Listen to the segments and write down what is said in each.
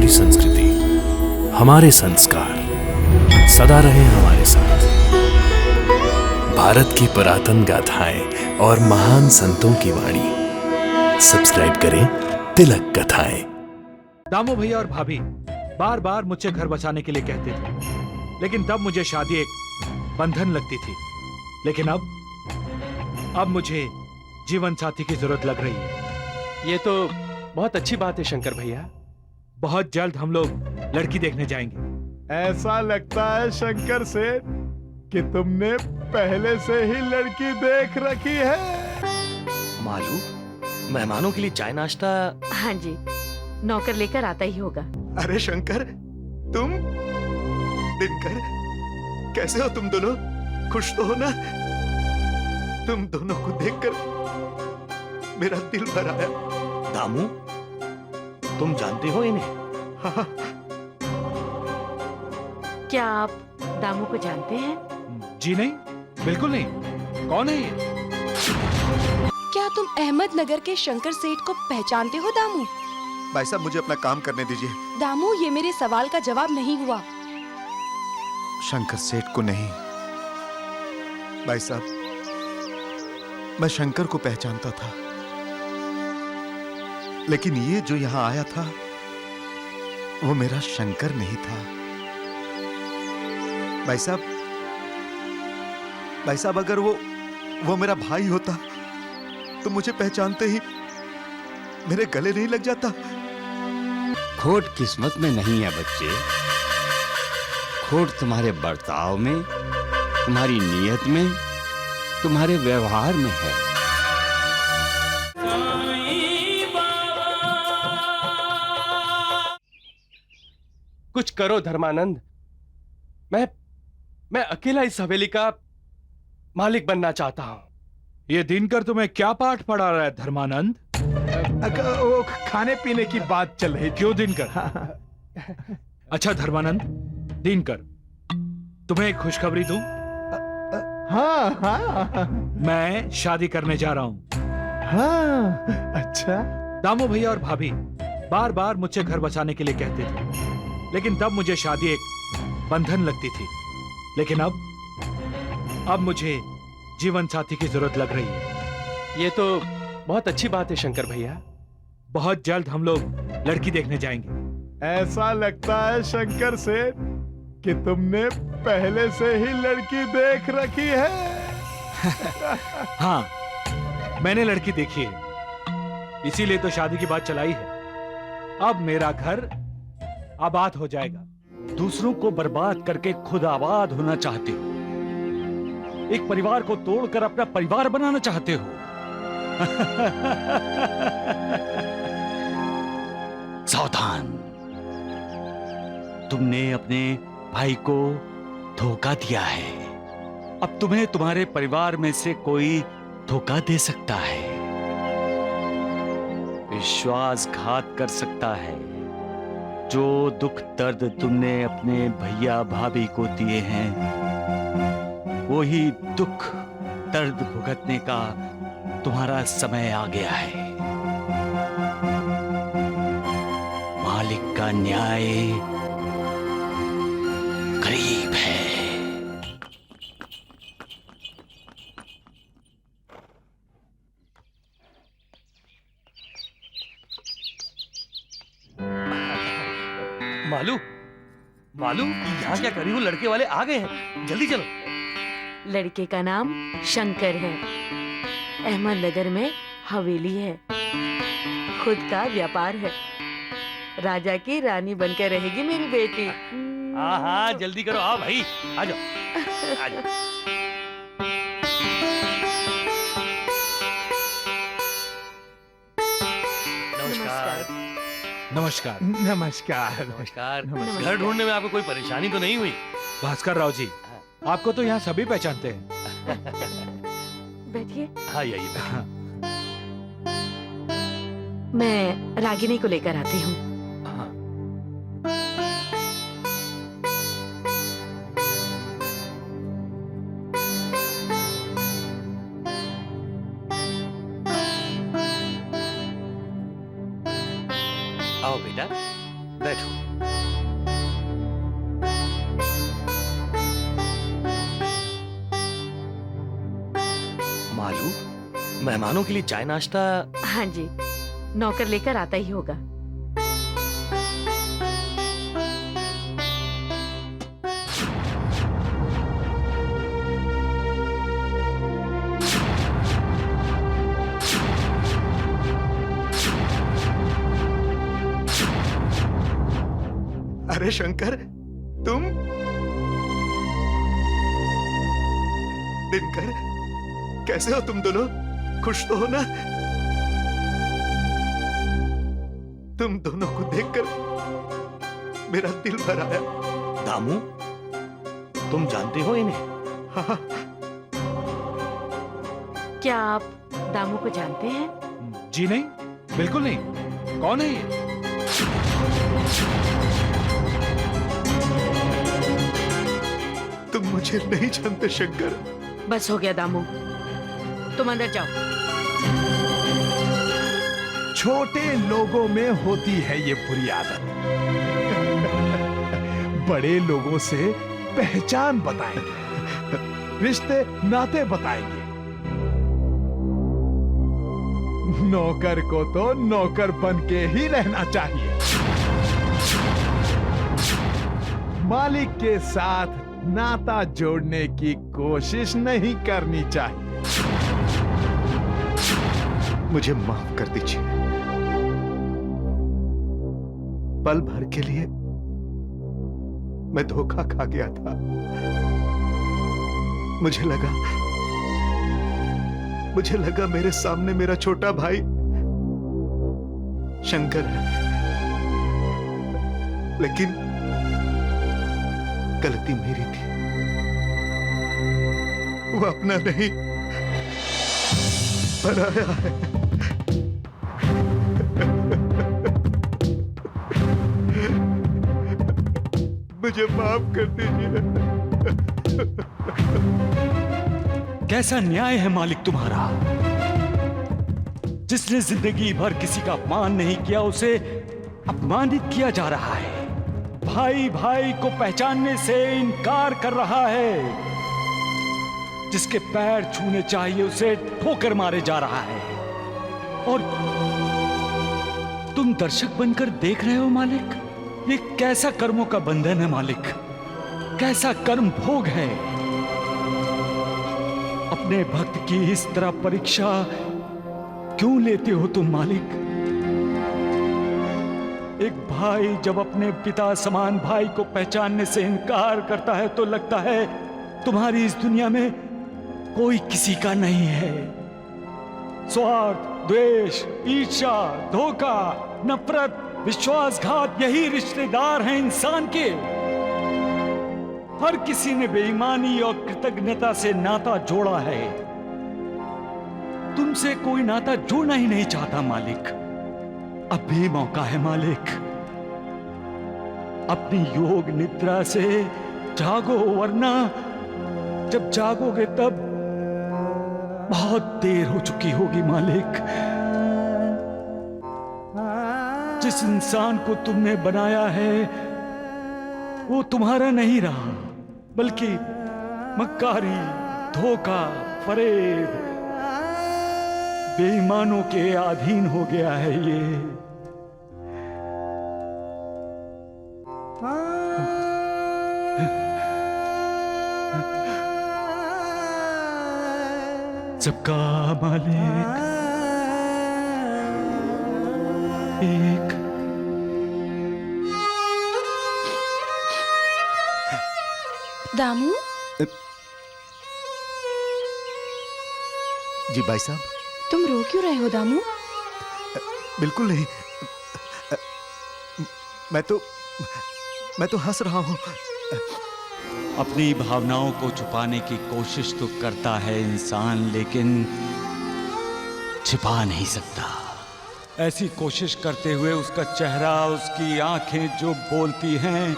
हमारी संस्कृति, हमारे संस्कार सदा रहे हमारे साथ। भारत की पुरातन गाथाएं और महान संतों की वाणी। सब्सक्राइब करें तिलक कथाएं। दामू भैया और भाभी बार बार मुझसे घर बसाने के लिए कहते थे, लेकिन तब मुझे शादी एक बंधन लगती थी। लेकिन अब मुझे जीवन साथी की जरूरत लग रही है। ये तो बहुत अच्छी बात है शंकर भैया। बहुत जल्द हम लोग लड़की देखने जाएंगे। ऐसा लगता है शंकर सेठ कि तुमने पहले से ही लड़की देख रखी है। मालू, मेहमानों के लिए चाय नाश्ता। हाँ जी, नौकर लेकर आता ही होगा। अरे शंकर, तुम दिनकर, कैसे हो तुम दोनों? खुश तो हो ना? तुम दोनों को देखकर मेरा दिल भर आया। दामू, तुम जानते हो इन्हें? हाँ, क्या आप दामू को जानते हैं? जी नहीं, बिल्कुल नहीं। कौन है ये? क्या तुम अहमदनगर के शंकर सेठ को पहचानते हो दामू? भाई साहब मुझे अपना काम करने दीजिए। दामू, ये मेरे सवाल का जवाब नहीं हुआ। शंकर सेठ को नहीं। भाई साहब, मैं शंकर को पहचानता था, लेकिन ये जो यहां आया था वो मेरा शंकर नहीं था। भाई साहब अगर वो मेरा भाई होता तो मुझे पहचानते ही मेरे गले नहीं लग जाता। खोट किस्मत में नहीं है बच्चे, खोट तुम्हारे बर्ताव में, तुम्हारी नीयत में, तुम्हारे व्यवहार में है। कुछ करो धर्मानंद। मैं अकेला इस हवेली का मालिक बनना चाहता हूं। ये दिनकर तुम्हें क्या पाठ पढ़ा रहा है धर्मानंद? वो खाने पीने की बात चल रही थी। क्यों दिनकर? अच्छा धर्मानंद, दिनकर, तुम्हें एक खुशखबरी दूं? हाँ हाँ मैं शादी करने जा रहा हूं। हाँ, अच्छा। दामू भैया और भाभी बार बार मुझसे घर बसाने के लिए कहते थे, लेकिन तब मुझे शादी एक बंधन लगती थी। लेकिन अब मुझे जीवन साथी की जरूरत लग रही है। ये तो बहुत अच्छी बात है शंकर भैया। बहुत जल्द हम लोग लड़की देखने जाएंगे। ऐसा लगता है शंकर सेठ कि तुमने पहले से ही लड़की देख रखी है। हाँ, मैंने लड़की देखी है, इसीलिए तो शादी की बात चलाई है। अब मेरा घर आबाद हो जाएगा। दूसरों को बर्बाद करके खुद आबाद होना चाहते हो, एक परिवार को तोड़कर अपना परिवार बनाना चाहते हो। सावधान, तुमने अपने भाई को धोखा दिया है। अब तुम्हें तुम्हारे परिवार में से कोई धोखा दे सकता है, विश्वासघात कर सकता है। जो दुख दर्द तुमने अपने भैया भाभी को दिए हैं, वही दुख दर्द भुगतने का तुम्हारा समय आ गया है। मालिक का न्याय करीब है। मालू, यहाँ क्या करी हो? लड़के वाले आ गए हैं, जल्दी चलो। लड़के का नाम शंकर है, अहमदनगर में हवेली है, खुद का व्यापार है। राजा की रानी बनकर रहेगी मेरी बेटी। हाँ हाँ, जल्दी करो, आओ भाई, आ जाओ, आ जाओ। नमस्कार। नमस्कार। नमस्कार। घर ढूंढने में आपको कोई परेशानी तो नहीं हुई? भास्कर राव जी, आपको तो यहाँ सभी पहचानते हैं। बैठिए। हाँ, आइए। मैं रागिनी को लेकर आती हूँ। हाँ। आओ बेटा। बैठो। मालू, मेहमानों के लिए चाय नाश्ता? हाँ जी, नौकर लेकर आता ही होगा। अरे शंकर, तुम? दिनकर, कैसे हो तुम दोनों? खुश तो हो ना? तुम दोनों को देखकर मेरा दिल भर आया। दामू, तुम जानते हो इन्हें? हाँ, क्या आप दामू को जानते हैं? जी नहीं, बिल्कुल नहीं। कौन है ये? तुम मुझे नहीं जानते शंकर। बस हो गया दामू, तुम अंदर जाओ। छोटे लोगों में होती है ये बुरी आदत। बड़े लोगों से पहचान बताएंगे, रिश्ते नाते बताएंगे। नौकर को तो नौकर बन के ही रहना चाहिए। मालिक के साथ नाता जोड़ने की कोशिश नहीं करनी चाहिए। मुझे माफ कर दीजिए। पल भर के लिए मैं धोखा खा गया था। मुझे लगा मेरे सामने मेरा छोटा भाई शंकर है, लेकिन गलती मेरी थी। वो अपना नहीं, पराया है। मुझे माफ कर दीजिए। कैसा न्याय है मालिक तुम्हारा? जिसने जिंदगी भर किसी का अपमान नहीं किया, उसे अपमानित किया जा रहा है। भाई भाई को पहचानने से इनकार कर रहा है। जिसके पैर छूने चाहिए उसे ठोकर मारे जा रहा है। और तुम दर्शक बनकर देख रहे हो मालिक? ये कैसा कर्मों का बंधन है मालिक, कैसा कर्म भोग है। अपने भक्त की इस तरह परीक्षा क्यों लेते हो तुम मालिक? एक भाई जब अपने पिता समान भाई को पहचानने से इनकार करता है तो लगता है तुम्हारी इस दुनिया में कोई किसी का नहीं है। स्वार्थ, द्वेष, ईर्ष्या, धोखा, नफरत, विश्वासघात, यही रिश्तेदार हैं इंसान के। हर किसी ने बेईमानी और कृतज्ञता से नाता जोड़ा है। तुमसे कोई नाता जोड़ना ही नहीं चाहता मालिक। अब भी मौका है मालिक। अपनी योग निद्रा से जागो, वरना जब जागोगे तब बहुत देर हो चुकी होगी मालिक। जिस इंसान को तुमने बनाया है वो तुम्हारा नहीं रहा, बल्कि मक्कारी, धोखा, फरेब, बेईमानों के अधीन हो गया है ये। सबका मालिक एक। दामू, जी भाई साहब। तुम रो क्यों रहे हो दामू? बिल्कुल नहीं, मैं तो हंस रहा हूं। अपनी भावनाओं को छुपाने की कोशिश तो करता है इंसान, लेकिन छिपा नहीं सकता। ऐसी कोशिश करते हुए उसका चेहरा, उसकी आंखें जो बोलती हैं,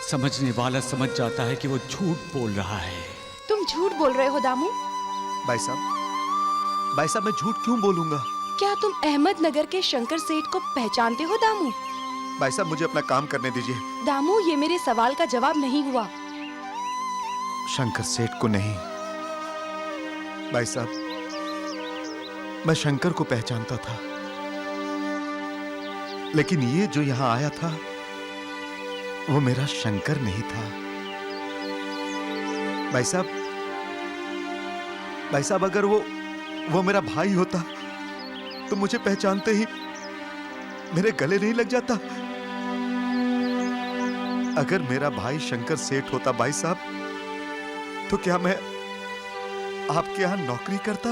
समझने वाला समझ जाता है कि वो झूठ बोल रहा है। तुम झूठ बोल रहे हो दामू? भाई साहब मैं झूठ क्यों बोलूंगा? क्या तुम अहमदनगर के शंकर सेठ को पहचानते हो दामू? भाई साहब मुझे अपना काम करने दीजिए। दामू, ये मेरे सवाल का जवाब नहीं हुआ। शंकर सेठ को नहीं। भाई साहब, मैं शंकर को पहचानता था, लेकिन ये जो यहां आया था वो मेरा शंकर नहीं था। भाई साहब अगर वो मेरा भाई होता तो मुझे पहचानते ही मेरे गले नहीं लग जाता। अगर मेरा भाई शंकर सेठ होता भाई साहब, तो क्या मैं आपके यहां नौकरी करता?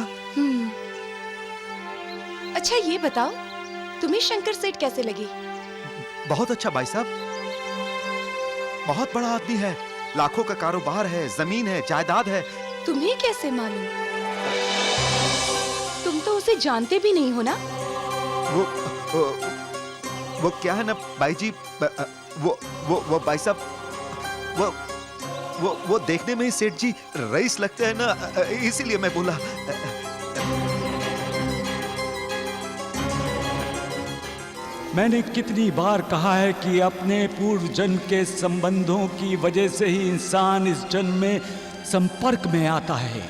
अच्छा ये बताओ, तुम्हें शंकर सेठ कैसे लगी? बहुत अच्छा भाई साहब, बहुत बड़ा आदमी है, लाखों का कारोबार है, जमीन है, जायदाद है। तुम्हें कैसे मालूम? तुम तो उसे जानते भी नहीं हो ना? वो क्या है ना भाई जी, वो भाई साहब, वो देखने में ही सेठ जी रईस लगते हैं ना, इसीलिए मैं बोला। मैंने कितनी बार कहा है कि अपने पूर्व जन्म के संबंधों की वजह से ही इंसान इस जन्म में संपर्क में आता है।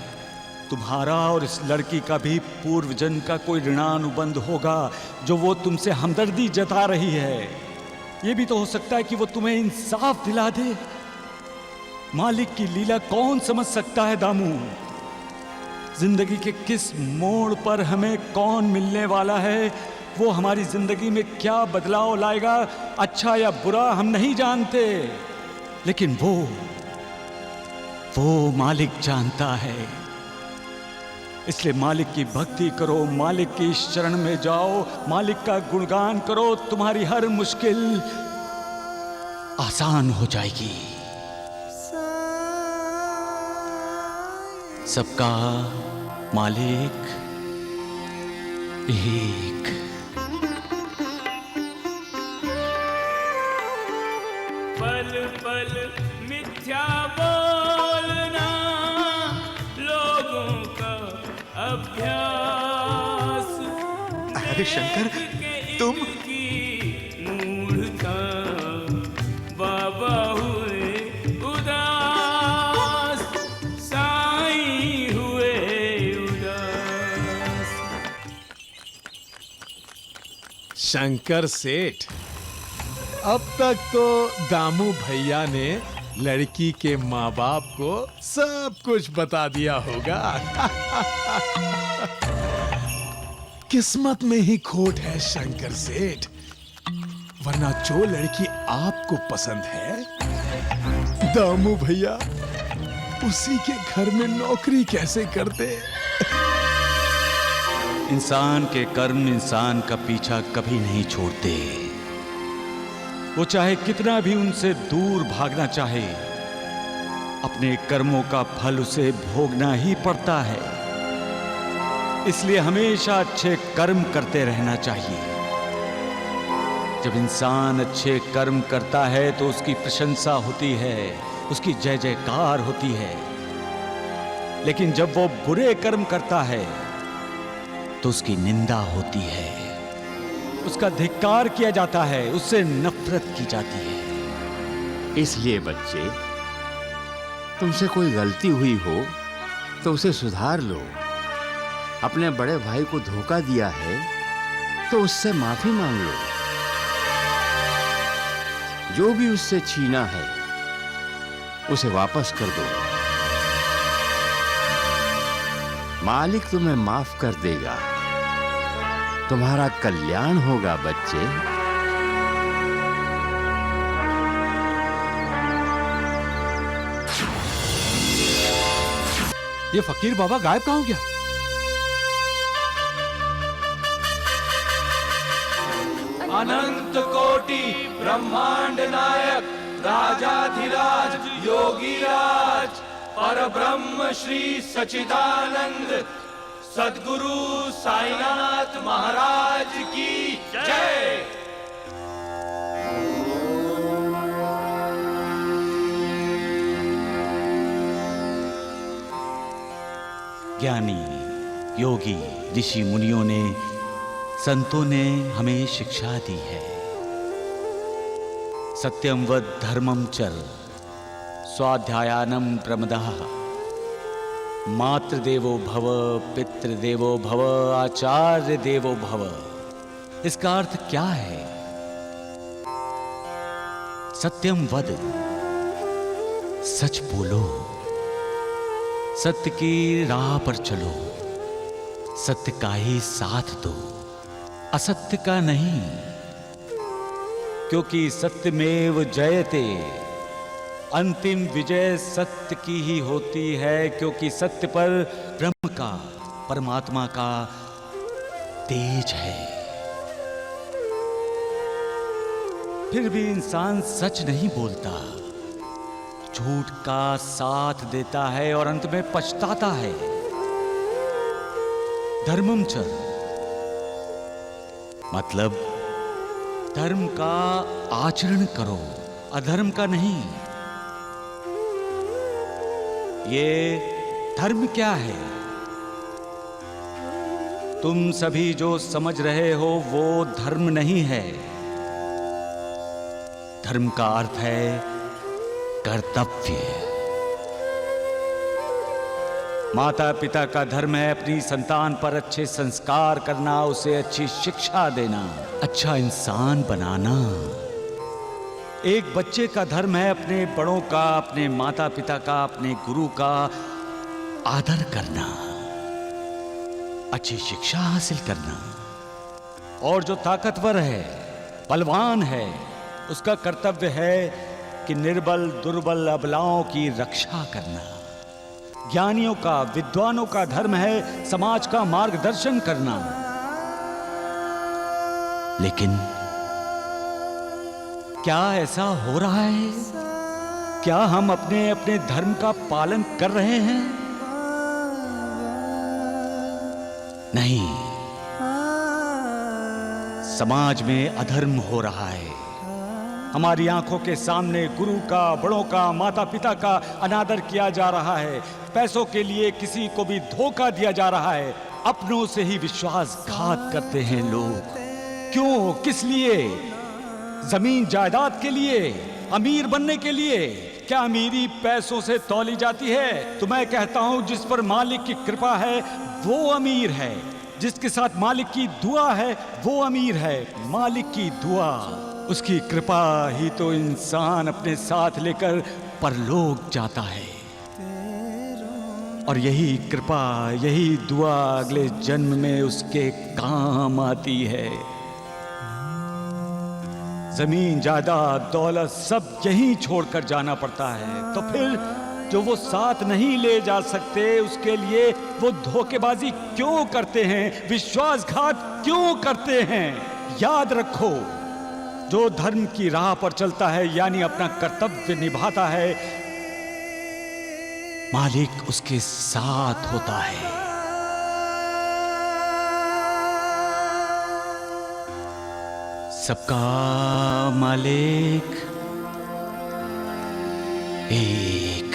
तुम्हारा और इस लड़की का भी पूर्व जन्म का कोई ऋणानुबंध होगा जो वो तुमसे हमदर्दी जता रही है। ये भी तो हो सकता है कि वो तुम्हें इंसाफ दिला दे। मालिक की लीला कौन समझ सकता है दामू? जिंदगी के किस मोड़ पर हमें कौन मिलने वाला है, वो हमारी जिंदगी में क्या बदलाव लाएगा, अच्छा या बुरा हम नहीं जानते, लेकिन वो मालिक जानता है। इसलिए मालिक की भक्ति करो, मालिक की शरण में जाओ, मालिक का गुणगान करो, तुम्हारी हर मुश्किल आसान हो जाएगी। सबका मालिक एक। पल पल मिथ्या बोलना लोगों का अभ्यास। अरे शंकर, तुम मूढ़ता बाबा हुए उदास, साईं हुए उदास। शंकर सेठ, अब तक तो दामू भैया ने लड़की के माँ बाप को सब कुछ बता दिया होगा। किस्मत में ही खोट है शंकर सेठ, वरना जो लड़की आपको पसंद है दामू भैया उसी के घर में नौकरी कैसे करते? इंसान के कर्म इंसान का पीछा कभी नहीं छोड़ते। वो चाहे कितना भी उनसे दूर भागना चाहे, अपने कर्मों का फल उसे भोगना ही पड़ता है। इसलिए हमेशा अच्छे कर्म करते रहना चाहिए। जब इंसान अच्छे कर्म करता है तो उसकी प्रशंसा होती है, उसकी जय जयकार होती है। लेकिन जब वो बुरे कर्म करता है तो उसकी निंदा होती है, उसका धिक्कार किया जाता है, उससे नफरत की जाती है। इसलिए बच्चे, तुमसे कोई गलती हुई हो तो उसे सुधार लो। अपने बड़े भाई को धोखा दिया है तो उससे माफी मांग लो। जो भी उससे छीना है उसे वापस कर दो। मालिक तुम्हें माफ कर देगा। तुम्हारा कल्याण होगा बच्चे। ये फकीर बाबा गायब कहाँ हो गया? अनंत कोटि ब्रह्मांड नायक राजाधिराज योगीराज परब्रह्म श्री सच्चिदानंद सद्गुरु साईनाथ महाराज की जय। ज्ञानी, योगी, ऋषि मुनियों ने, संतों ने हमें शिक्षा दी है सत्यम वद धर्मम चर स्वाध्यायानम प्रमदः मातृदेवो भव पितृदेवो भव आचार्य देवो भव। इसका अर्थ क्या है? सत्यम वद, सच बोलो, सत्य की राह पर चलो, सत्य का ही साथ दो, असत्य का नहीं, क्योंकि सत्यमेव जयते। अंतिम विजय सत्य की ही होती है, क्योंकि सत्य पर ब्रह्म का, परमात्मा का तेज है। फिर भी इंसान सच नहीं बोलता, झूठ का साथ देता है और अंत में पछताता है। धर्मम च मतलब धर्म का आचरण करो, अधर्म का नहीं। ये धर्म क्या है? तुम सभी जो समझ रहे हो वो धर्म नहीं है। धर्म का अर्थ है कर्तव्य। माता पिता का धर्म है अपनी संतान पर अच्छे संस्कार करना, उसे अच्छी शिक्षा देना, अच्छा इंसान बनाना। एक बच्चे का धर्म है अपने बड़ों का, अपने माता पिता का, अपने गुरु का आदर करना, अच्छी शिक्षा हासिल करना। और जो ताकतवर है, बलवान है, उसका कर्तव्य है कि निर्बल दुर्बल अबलाओं की रक्षा करना। ज्ञानियों का, विद्वानों का धर्म है समाज का मार्गदर्शन करना। लेकिन क्या ऐसा हो रहा है? क्या हम अपने अपने धर्म का पालन कर रहे हैं? नहीं, समाज में अधर्म हो रहा है। हमारी आंखों के सामने गुरु का, बड़ों का, माता पिता का अनादर किया जा रहा है। पैसों के लिए किसी को भी धोखा दिया जा रहा है। अपनों से ही विश्वासघात करते हैं लोग। क्यों? किस लिए? जमीन जायदाद के लिए? अमीर बनने के लिए? क्या अमीरी पैसों से तौली जाती है? तो मैं कहता हूं जिस पर मालिक की कृपा है वो अमीर है, जिसके साथ मालिक की दुआ है वो अमीर है। मालिक की दुआ, उसकी कृपा ही तो इंसान अपने साथ लेकर परलोक जाता है। और यही कृपा, यही दुआ अगले जन्म में उसके काम आती है। जमीन जायदाद दौलत सब यहीं छोड़कर जाना पड़ता है। तो फिर जो वो साथ नहीं ले जा सकते उसके लिए वो धोखेबाजी क्यों करते हैं, विश्वासघात क्यों करते हैं? याद रखो, जो धर्म की राह पर चलता है यानी अपना कर्तव्य निभाता है, मालिक उसके साथ होता है। सबका मालिक एक